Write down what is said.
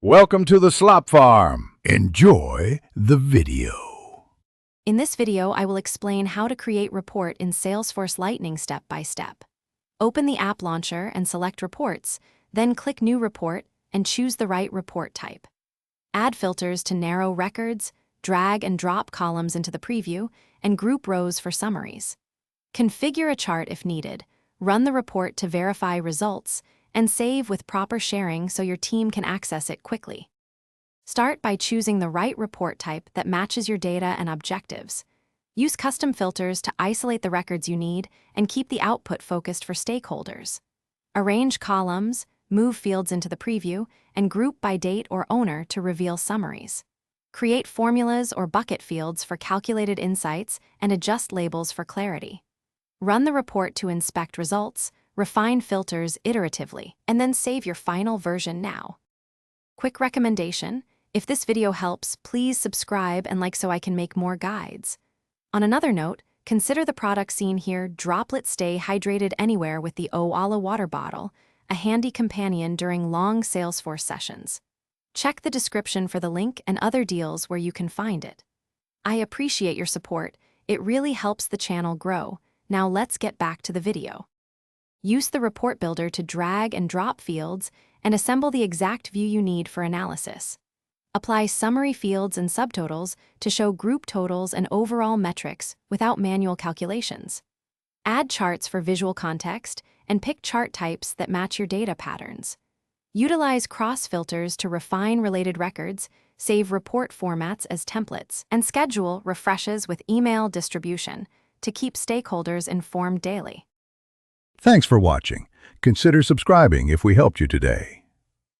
Welcome to the Slop Farm. Enjoy the video. In this video, I will explain how to create report in Salesforce Lightning step by step. Open the app launcher and select Reports, then click New Report and choose the right report type. Add filters to narrow records, drag and drop columns into the preview, and group rows for summaries. Configure a chart if needed, run the report to verify results, and save with proper sharing so your team can access it quickly. Start by choosing the right report type that matches your data and objectives. Use custom filters to isolate the records you need and keep the output focused for stakeholders. Arrange columns, move fields into the preview, and group by date or owner to reveal summaries. Create formulas or bucket fields for calculated insights and adjust labels for clarity. Run the report to inspect results, refine filters iteratively, and then save your final version now. Quick recommendation: if this video helps, please subscribe and like so I can make more guides. On another note, consider the product seen here, Droplet Stay Hydrated Anywhere with the Owala water bottle, a handy companion during long Salesforce sessions. Check the description for the link and other deals where you can find it. I appreciate your support. It really helps the channel grow. Now let's get back to the video. Use the report builder to drag and drop fields and assemble the exact view you need for analysis. Apply summary fields and subtotals to show group totals and overall metrics without manual calculations. Add charts for visual context and pick chart types that match your data patterns. Utilize cross filters to refine related records, save report formats as templates, and schedule refreshes with email distribution to keep stakeholders informed daily. Thanks for watching. Consider subscribing if we helped you today.